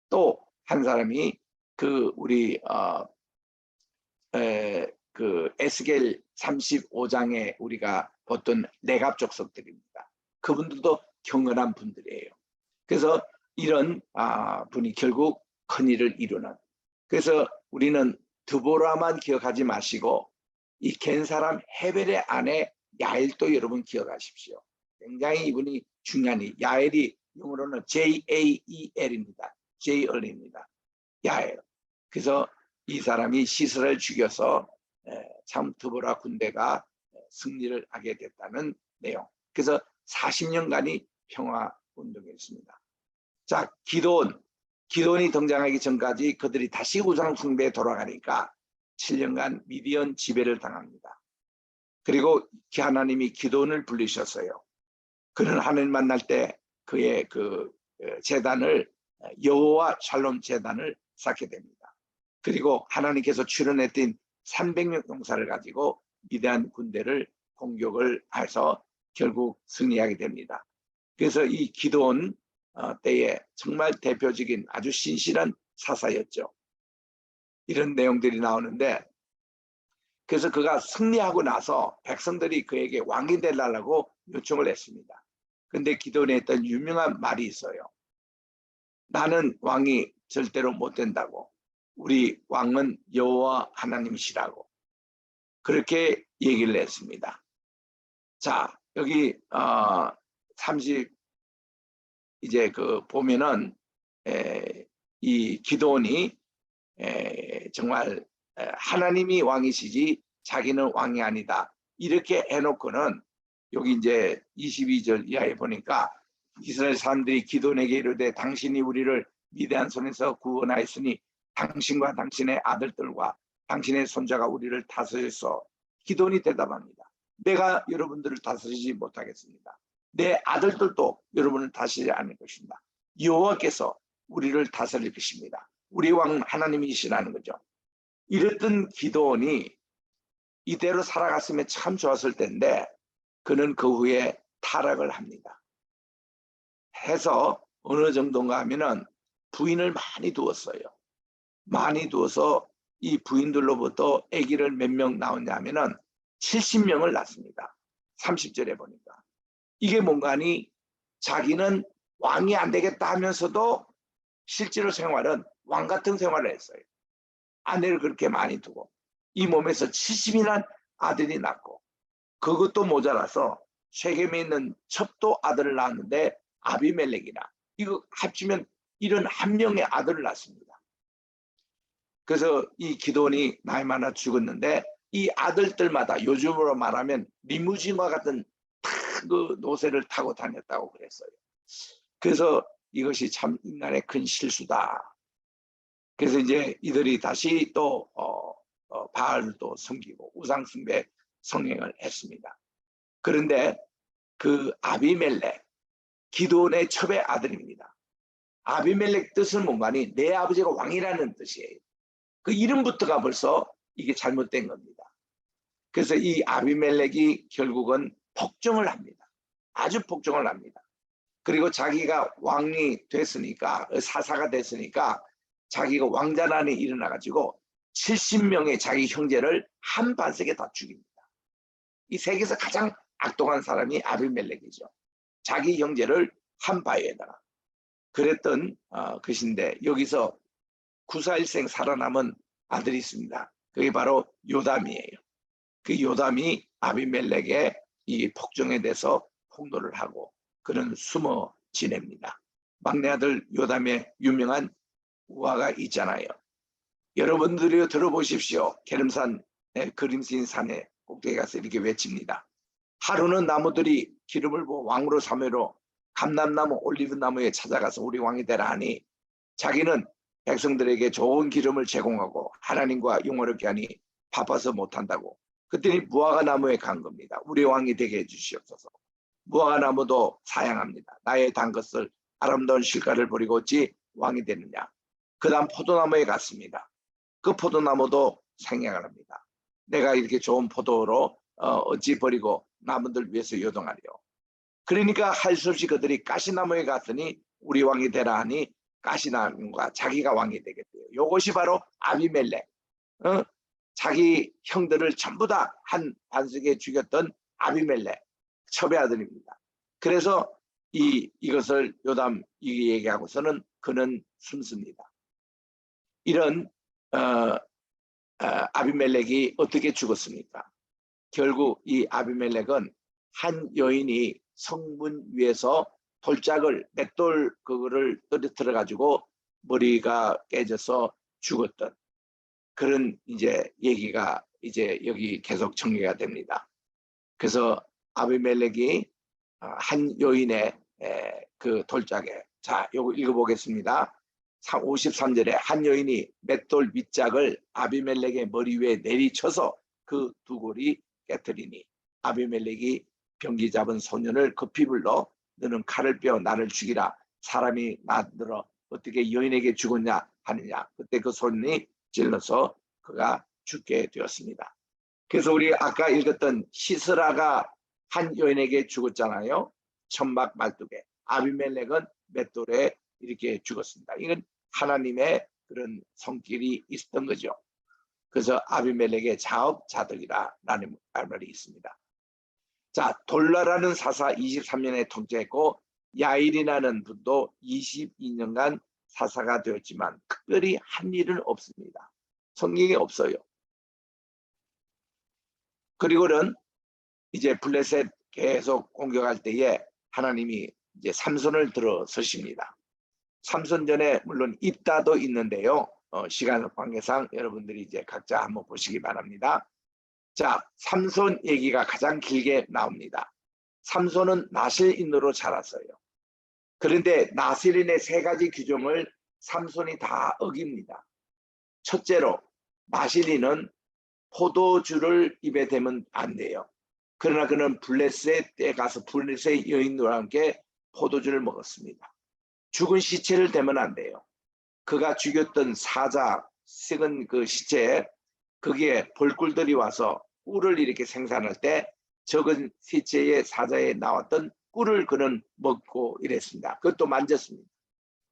또 한 사람이 그 우리 그 에스겔 35장에 우리가 봤던 레갑 족속들입니다. 그분들도 경건한 분들이에요. 그래서 이런 분이 결국 큰일을 이루는 그래서 우리는 드보라만 기억하지 마시고 이 갠 사람 헤벨의 아내 야엘도 여러분 기억하십시오. 굉장히 이분이 중요한 야엘이 영어로는 J-A-E-L입니다. J-L입니다. 야엘. 그래서 이 사람이 시스라를 죽여서 참 드보라 군대가 승리를 하게 됐다는 내용. 그래서 40년간이 평화 운동이었습니다. 자, 기도원이 등장하기 전까지 그들이 다시 우상 숭배에 돌아가니까 7년간 미디안 지배를 당합니다. 그리고 하나님이 기도원을 부르셨어요. 그는 하나님 만날 때 그의 그 제단을 여호와 샬롬 제단을 쌓게 됩니다. 그리고 하나님께서 출현했던 300명 용사를 가지고 위대한 군대를 공격을 해서 결국 승리하게 됩니다. 그래서 이 기도원 때에 정말 대표적인 아주 신실한 사사였죠. 이런 내용들이 나오는데, 그래서 그가 승리하고 나서 백성들이 그에게 왕이 되려고 요청을 했습니다. 근데 기도원에 했던 유명한 말이 있어요. 나는 왕이 절대로 못 된다고. 우리 왕은 여호와 하나님이시라고. 그렇게 얘기를 했습니다. 자, 여기 30 이제 그 보면은 이 기도원이 정말 하나님이 왕이시지 자기는 왕이 아니다. 이렇게 해놓고는 여기 이제 22절 이하에 보니까 이스라엘 사람들이 기도원에게 이르되 당신이 우리를 위대한 손에서 구원하였으니 당신과 당신의 아들들과 당신의 손자가 우리를 다스려서. 기도원이 대답합니다. 내가 여러분들을 다스리지 못하겠습니다. 내 아들들도 여러분을 다스리지 않을 것입니다. 여호와께서 우리를 다스릴 것입니다. 우리 왕 하나님이시라는 거죠. 이랬던 기도원이 이대로 살아갔으면 참 좋았을 텐데 그는 그 후에 타락을 합니다. 해서 어느 정도인가 하면은 부인을 많이 두었어요. 많이 두어서 이 부인들로부터 아기를 몇 명 낳았냐 하면은 70명을 낳습니다. 30절에 보니까. 이게 뭔가 하니 자기는 왕이 안 되겠다 하면서도 실제로 생활은 왕 같은 생활을 했어요. 아내를 그렇게 많이 두고 이 몸에서 70이란 아들이 낳고, 그것도 모자라서 쉐겜에 있는 첩도 아들을 낳았는데 아비멜렉이나 이거 합치면 71명의 아들을 낳습니다. 그래서 이 기도원이 나이 많아 죽었는데 이 아들들마다 요즘으로 말하면 리무진과 같은 그 노새를 타고 다녔다고 그랬어요. 그래서 이것이 참 인간의 큰 실수다. 그래서 이제 이들이 다시 또 바알을 또 섬기고 우상 숭배 성행을 했습니다. 그런데 그 아비멜렉, 기도원의 첩의 아들입니다. 아비멜렉 뜻은 뭔가니 내 아버지가 왕이라는 뜻이에요. 그 이름부터가 벌써 이게 잘못된 겁니다. 그래서 이 아비멜렉이 결국은 폭정을 합니다. 아주 폭정을 합니다. 그리고 자기가 왕이 됐으니까, 사사가 됐으니까 자기가 왕자난에 일어나가지고 70명의 자기 형제를 한 반석에 다 죽입니다. 이 세계에서 가장 악독한 사람이 아비멜렉이죠. 자기 형제를 한 바위에다가. 그랬던 것인데 여기서 구사일생 살아남은 아들이 있습니다. 그게 바로 요담이에요. 그 요담이 아비멜렉의 이 폭정에 대해서 폭로를 하고 그는 숨어 지냅니다. 막내 아들 요담의 유명한 우화가 있잖아요. 여러분들이 들어보십시오. 게름산 그림신 산에 꼭대기 가서 이렇게 외칩니다. 하루는 나무들이 기름을 부어 왕으로 삼으로 감람나무 올리브나무에 찾아가서 우리 왕이 되라 하니 자기는 백성들에게 좋은 기름을 제공하고 하나님과 영원롭게 하니 바빠서 못한다고. 그랬더니 무화과 나무에 간 겁니다. 우리 왕이 되게 해주시옵소서. 무화과 나무도 사양합니다. 나의 단 것을 아름다운 실과를 버리고 어찌 왕이 되느냐. 그 다음 포도나무에 갔습니다. 그 포도나무도 생양을 합니다. 내가 이렇게 좋은 포도로 어찌 버리고 남들 위해서 요동하리요. 그러니까 할 수 없이 그들이 가시나무에 갔더니 우리 왕이 되라 하니 가시나무가 자기가 왕이 되겠대요. 이것이 바로 아비멜렉. 자기 형들을 전부 다 한 반석에 죽였던 아비멜렉 첩의 아들입니다. 그래서 이것을 요담 얘기하고서는 그는 숨습니다. 이런 아비멜렉이 어떻게 죽었습니까? 결국 이 아비멜렉은 한 여인이 성문 위에서 돌짝을 맷돌 그거를 떨어뜨려 가지고 머리가 깨져서 죽었던 그런 이제 얘기가 이제 여기 계속 전개가 됩니다. 그래서 아비멜렉이 한 여인의 그 돌짝에, 자, 요거 읽어보겠습니다. 53절에 한 여인이 맷돌 밑짝을 아비멜렉의 머리 위에 내리쳐서 그 두 골이 깨뜨리니 아비멜렉이 병기 잡은 소년을 급히 불러 너는 칼을 빼어 나를 죽이라. 사람이 나들어 어떻게 여인에게 죽었냐 하느냐. 그때 그 소년이 찔러서 그가 죽게 되었습니다. 그래서 우리 아까 읽었던 시스라가 한 여인에게 죽었잖아요. 천막 12개. 아비멜렉은 맷돌에 이렇게 죽었습니다. 이건 하나님의 그런 손길이 있었던 거죠. 그래서 아비멜렉의 자업자득이라는 말이 있습니다. 자, 돌라라는 사사 23년에 통치했고 야일이라는 분도 22년간 사사가 되었지만 특별히 한 일은 없습니다. 성경에 없어요. 그리고는 이제 블레셋 계속 공격할 때에 하나님이 이제 삼손을 들어서십니다. 삼손 전에 물론 입다도 있는데요. 시간 관계상 여러분들이 이제 각자 한번 보시기 바랍니다. 자, 삼손 얘기가 가장 길게 나옵니다. 삼손은 나실인으로 자랐어요. 그런데 나실인의 3가지 규정을 삼손이 다 어깁니다. 첫째로 나실인은 포도주를 입에 대면 안 돼요. 그러나 그는 블레셋에 가서 블레셋 여인들과 함께 포도주를 먹었습니다. 죽은 시체를 대면 안 돼요. 그가 죽였던 사자, 썩은 그 시체에 거기에 벌꿀들이 와서 꿀을 이렇게 생산할 때 적은 시체의 사자에 나왔던 꿀을 그는 먹고 이랬습니다. 그것도 만졌습니다.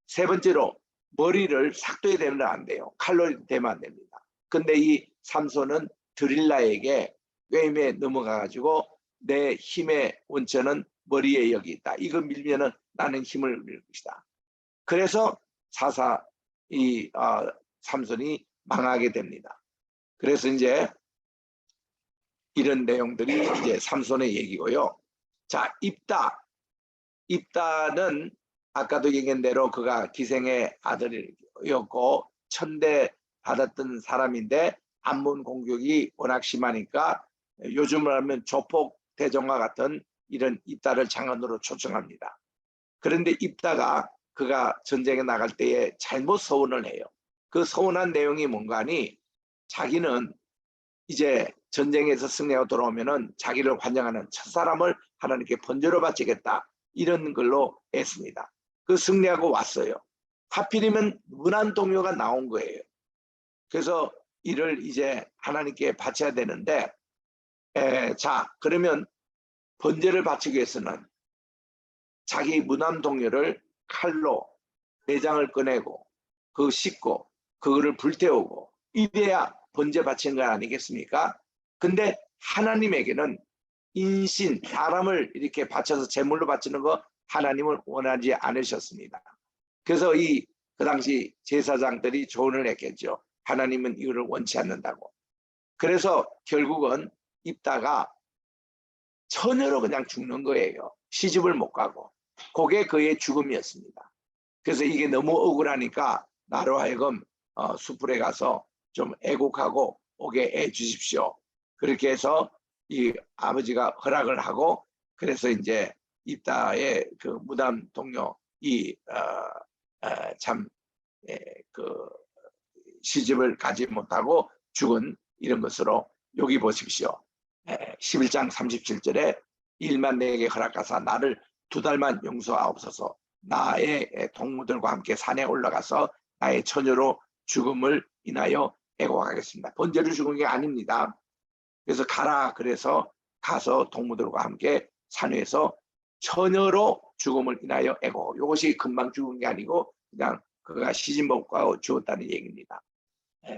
3번째로 머리를 삭도에 대면 안 돼요. 칼로 대면 안 됩니다. 근데 이 삼손은 드릴라에게 꿰임에 넘어가가지고 내 힘의 원천은 머리에 여기 있다. 이거 밀면은 나는 힘을 밀 것이다. 그래서 삼손이 망하게 됩니다. 그래서 이제 이런 내용들이 이제 삼손의 얘기고요. 자, 입다는 아까도 얘기한 대로 그가 기생의 아들이었고 천대 받았던 사람인데 암몬 공격이 워낙 심하니까 요즘으로 하면 조폭 대전과 같은 이런 입다를 장관으로 초청합니다. 그런데 입다가 그가 전쟁에 나갈 때에 잘못 서원을 해요. 그 서원한 내용이 뭔가 하니 자기는 이제 전쟁에서 승리하고 돌아오면은 자기를 환영하는 첫사람을 하나님께 번제로 바치겠다. 이런 걸로 했습니다. 그 승리하고 왔어요. 하필이면 문안 동료가 나온 거예요. 그래서 이를 이제 하나님께 바쳐야 되는데 자, 그러면 번제를 바치기 위해서는 자기 무남 동료를 칼로 내장을 꺼내고 그 씻고 그거를 불태우고 이래야 번제 바치는 거 아니겠습니까? 근데 하나님에게는 인신, 사람을 이렇게 바쳐서 제물로 바치는 거 하나님은 원하지 않으셨습니다. 그래서 그 당시 제사장들이 조언을 했겠죠. 하나님은 이거를 원치 않는다고. 그래서 결국은 입다가 처녀로 그냥 죽는 거예요. 시집을 못 가고. 그게 그의 죽음이었습니다. 그래서 이게 너무 억울하니까 나로 하여금 수풀에 가서 좀 애국하고 오게 해 주십시오. 그렇게 해서 이 아버지가 허락을 하고 그래서 이제 입다의 그 무담 동료 그 시집을 가지 못하고 죽은 이런 것으로 여기 보십시오. 11장 37절에 일만 내게 허락하사 나를 2달만 용서하옵소서. 나의 동무들과 함께 산에 올라가서 나의 처녀로 죽음을 인하여 애곡하겠습니다. 번제로 죽은 게 아닙니다. 그래서 가라. 그래서 가서 동무들과 함께 산 위에서 처녀로 죽음을 인하여 애곡. 이것이 금방 죽은 게 아니고 그냥 그가 시집 못 가고 죽었다는 얘기입니다.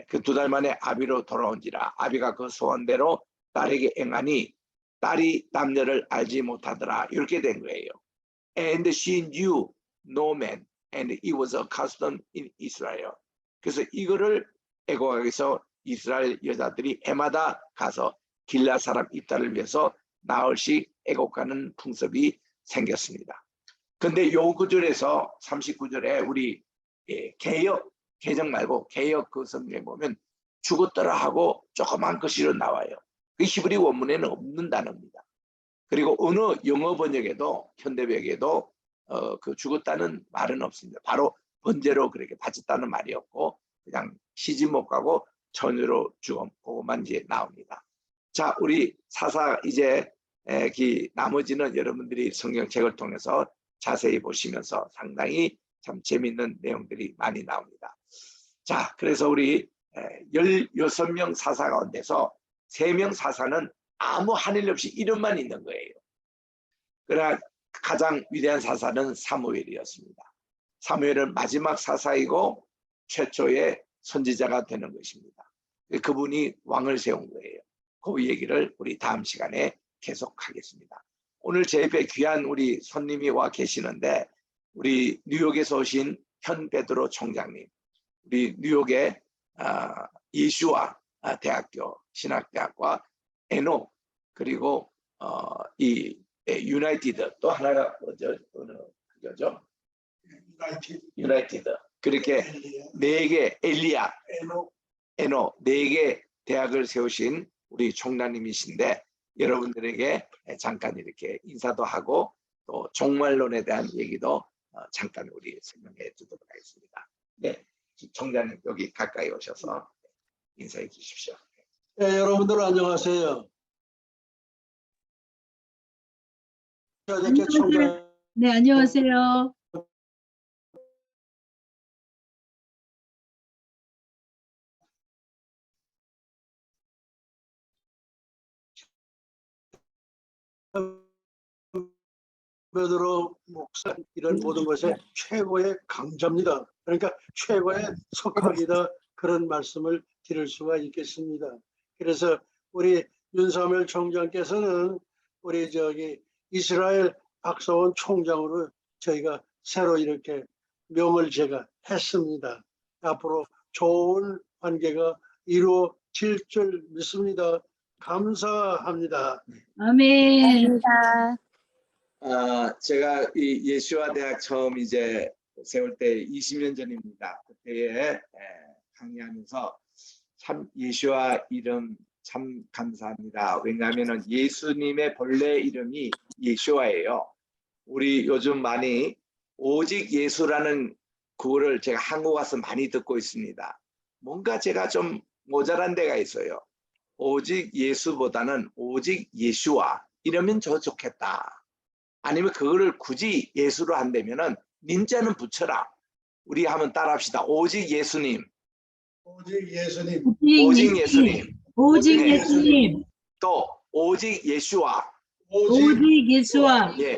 그 2달 만에 아비로 돌아온지라 아비가 그 소원대로 딸에게 행하니 딸이 남녀를 알지 못하더라. 이렇게 된 거예요. And she knew no man and it was a custom in Israel. 그래서 이거를 애곡하기 위해서 이스라엘 여자들이 해마다 가서 길라 사람 입다를 위해서 나흘씩 애곡하는 풍습이 생겼습니다. 근데 요 구절에서 39절에 우리 개역, 개정 말고 개역 그 성경에 보면 죽었더라 하고 조그만 글씨로 나와요. 그 히브리 원문에는 없는 단어입니다. 그리고 어느 영어 번역에도 현대백에도 그 죽었다는 말은 없습니다. 바로 번제로 그렇게 바쳤다는 말이 없고 그냥 시집 못 가고 처녀로 죽음 그것만 이제 나옵니다. 자, 우리 사사 이제 나머지는 여러분들이 성경책을 통해서 자세히 보시면서 상당히 참 재밌는 내용들이 많이 나옵니다. 자, 그래서 우리 16명 사사 가운데서 3명 사사는 아무 한일 없이 이름만 있는 거예요. 그러나 가장 위대한 사사는 사무엘이었습니다. 사무엘은 마지막 사사이고 최초의 선지자가 되는 것입니다. 그분이 왕을 세운 거예요. 그 얘기를 우리 다음 시간에 계속하겠습니다. 오늘 제 옆에 귀한 우리 손님이 와 계시는데 우리 뉴욕에서 오신 현 베드로 총장님, 우리 뉴욕의 예수와 대학교 신학대학과 에노 그리고 이 유나이티드 또 하나가 뭐죠? 어느 그거죠? 유나이티드 그렇게 4개 엘리야 에노 4개 대학을 세우신 우리 총장님이신데 여러분들에게 잠깐 이렇게 인사도 하고 또 종말론에 대한 얘기도 잠깐 우리 설명해 주도록 하겠습니다. 네, 총장님 여기 가까이 오셔서 인사해 주십시오. 네, 여러분들 안녕하세요. 안녕하세요. 네, 안녕하세요. 베드로 목사 이런 모든 것에 최고의 강자입니다. 그러니까 최고의 석학이다 그런 말씀을 드릴 수가 있겠습니다. 그래서 우리 윤석열 총장께서는 우리 이스라엘 박사원 총장으로 저희가 새로 이렇게 명을 제가 했습니다. 앞으로 좋은 관계가 이루어질 줄 믿습니다. 감사합니다. 아멘. 제가 이 예수와 대학 처음 이제 세울 때 20년 전입니다. 그때에 강의하면서 참 예수와 이름 참 감사합니다. 왜냐하면 예수님의 본래 이름이 예수와예요. 우리 요즘 많이 오직 예수라는 구호를 제가 한국 와서 많이 듣고 있습니다. 뭔가 제가 좀 모자란 데가 있어요. 오직 예수보다는 오직 예수와 이러면 더 좋겠다. 아니면 그거를 굳이 예수로 한다면은 님자는 붙여라. 우리 한번 따라합시다. 오직 예수님. 오직 예수님. 오직 예수님. 오직 예수님. 또 오직 예수와. 오직 예수와. 예.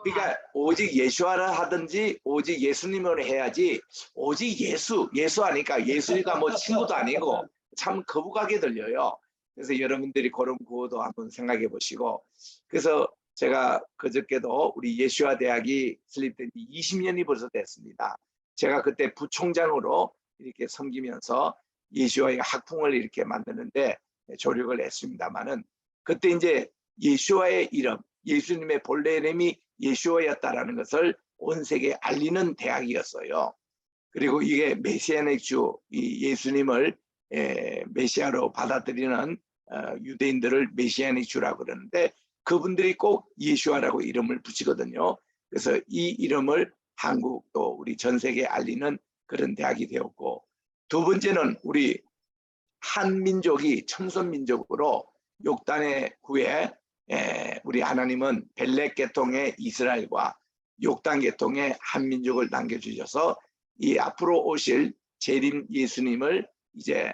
그러니까 오직 예수와를 하든지 오직 예수님으로 해야지 오직 예수 하니까 예수가 뭐 친구도 아니고 참 거북하게 들려요. 그래서 여러분들이 그런 구호도 한번 생각해 보시고 그래서 제가 그저께도 우리 예수와 대학이 설립된 지 20년이 벌써 됐습니다. 제가 그때 부총장으로 이렇게 섬기면서 예수와의 학풍을 이렇게 만드는데 조력을 했습니다만은 그때 이제 예수와의 이름, 예수님의 본래 이름이 예수와였다라는 것을 온 세계에 알리는 대학이었어요. 그리고 이게 메시아닉 주, 이 예수님을 메시아로 받아들이는 유대인들을 메시아닉 주라고 그러는데 그분들이 꼭 예수와라고 이름을 붙이거든요. 그래서 이 이름을 한국 또 우리 전 세계에 알리는 그런 대학이 되었고 두 번째는 우리 한민족이 천선민족으로 욕단의 후에 우리 하나님은 벨렉 계통의 이스라엘과 욕단 계통의 한민족을 남겨주셔서 이 앞으로 오실 재림 예수님을 이제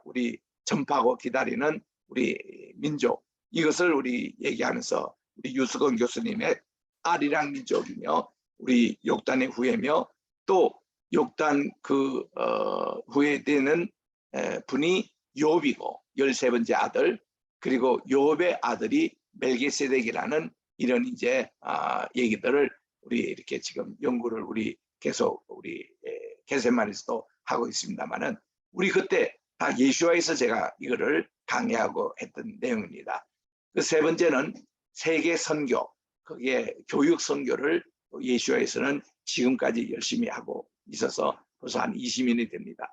우리 전파하고 기다리는 우리 민족 이것을 우리 얘기하면서 우리 유수건 교수님의 아리랑 민족이며 우리 욕단의 후예며 또 욕단 그 후에 되는 분이 욥이고 13번째 아들 그리고 욥의 아들이 멜기세덱이라는 이런 이제 얘기들을 우리 이렇게 지금 연구를 우리 계속 우리 게세마니에서도 하고 있습니다만은 우리 그때 다 예수와에서 제가 이거를 강의하고 했던 내용입니다. 그 세 번째는 세계 선교, 그게 교육 선교를 예수와에서는 지금까지 열심히 하고 있어서 벌써 한 20년이 됩니다.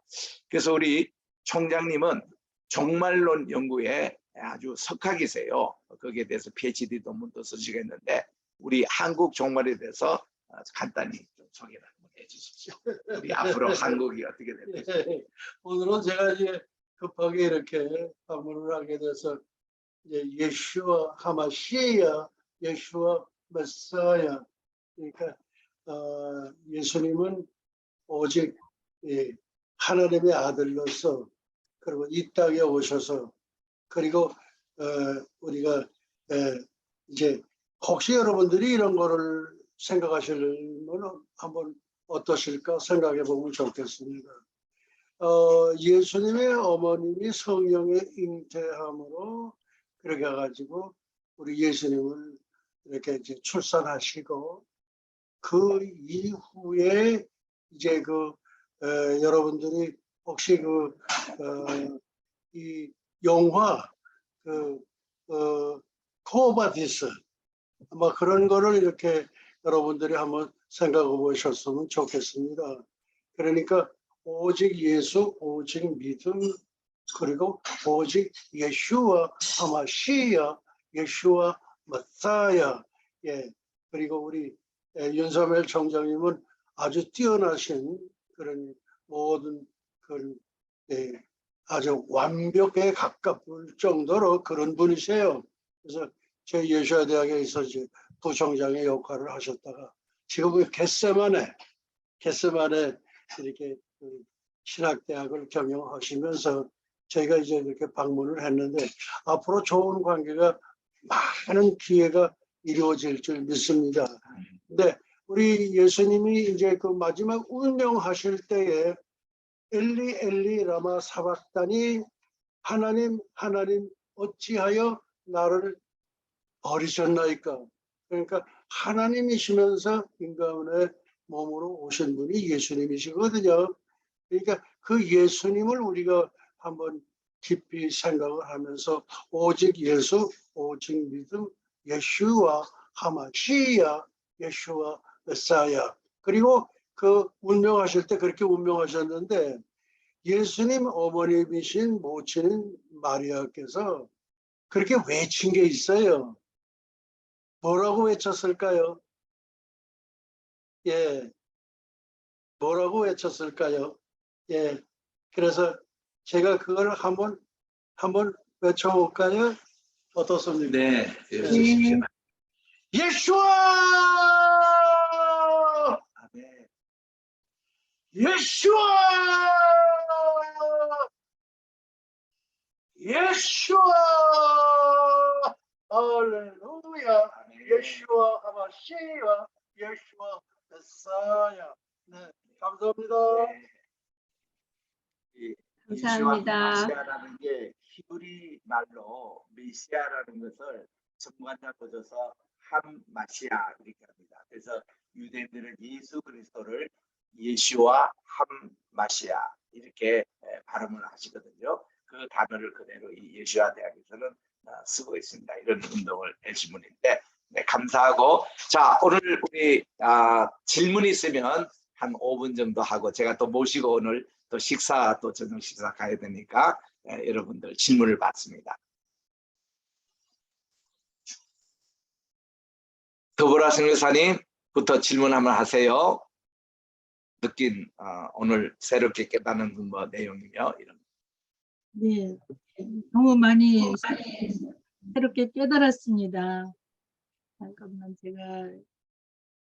그래서 우리 총장님은 종말론 연구에 아주 석학이세요. 거기에 대해서 PhD 논문도 쓰시겠는데 우리 한국 종말에 대해서 간단히 좀 소개를 한번 해주십시오. 우리 앞으로 한국이 어떻게 될지. 오늘은 제가 이제 급하게 이렇게 방문을 하게 돼서 이제 예슈아 하마시야, 예슈아 메사야. 그러니까 예수님은 오직 하나님의 아들로서 그리고 이 땅에 오셔서 그리고 우리가 이제 혹시 여러분들이 이런 거를 생각하시면 한번 어떠실까 생각해 보면 좋겠습니다. 예수님의 어머님이 성령에 잉태함으로 그렇게 해가지고 우리 예수님을 이렇게 이제 출산하시고 그 이후에 이제 여러분들이 혹시 이 영화 코바디스 아마 그런 거를 이렇게 여러분들이 한번 생각해 보셨으면 좋겠습니다. 그러니까 오직 예수, 오직 믿음, 그리고 오직 예슈아 하마시야, 예슈아 메사야. 예, 그리고 우리 윤석열 총장님은 아주 뛰어나신 그런 모든 그런 아주 완벽에 가까울 정도로 그런 분이세요. 그래서 제 예수야 대학에 있어서 부총장의 역할을 하셨다가 지금은 겟세마네 이렇게 신학대학을 경영하시면서 저희가 이제 이렇게 방문을 했는데 앞으로 좋은 관계가 많은 기회가 이루어질 줄 믿습니다. 근데 우리 예수님이 이제 그 마지막 운명하실 때에 엘리 엘리 라마 사박다니 하나님 하나님 어찌하여 나를 버리셨나이까. 그러니까 하나님이시면서 인간의 몸으로 오신 분이 예수님이시거든요. 그러니까 그 예수님을 우리가 한번 깊이 생각을 하면서 오직 예수, 오직 믿음, 예슈아 하마시야, 예슈아 메사야. 그리고 그 운명하실 때 그렇게 운명하셨는데 예수님 어머님이신 모친인 마리아께서 그렇게 외친 게 있어요. 뭐라고 외쳤을까요? 예, 뭐라고 외쳤을까요? 예, 그래서 제가 그걸 한번 외쳐볼까요? 어떻습니까? 네, 네. 예슈아! 아멘. 예슈아! 예슈아! 할렐루야! 예슈아 하마시아, 예슈아 메사야. 네, 감사합니다. 이 감사합니다. 메시아라는 게 히브리 말로 메시아라는 것을 정관자 붙여서 함마시아 이렇게 합니다. 그래서 유대인들은 예수 그리스도를 예수와 함마시아 이렇게 발음을 하시거든요. 그 단어를 그대로 이 예수와 대학에서는 쓰고 있습니다. 이런 운동을 해신 분인데 네, 감사하고 자 오늘 우리 질문 있으면 한 5분 정도 하고 제가 또 모시고 오늘 또 식사 또 저녁 식사 가야 되니까 여러분들 질문을 받습니다. 더보라 선교사님부터 질문 한번 하세요. 느낀 오늘 새롭게 깨닫는 뭐 내용이며 이런. 네, 너무 많이 새롭게 깨달았습니다. 잠깐만 제가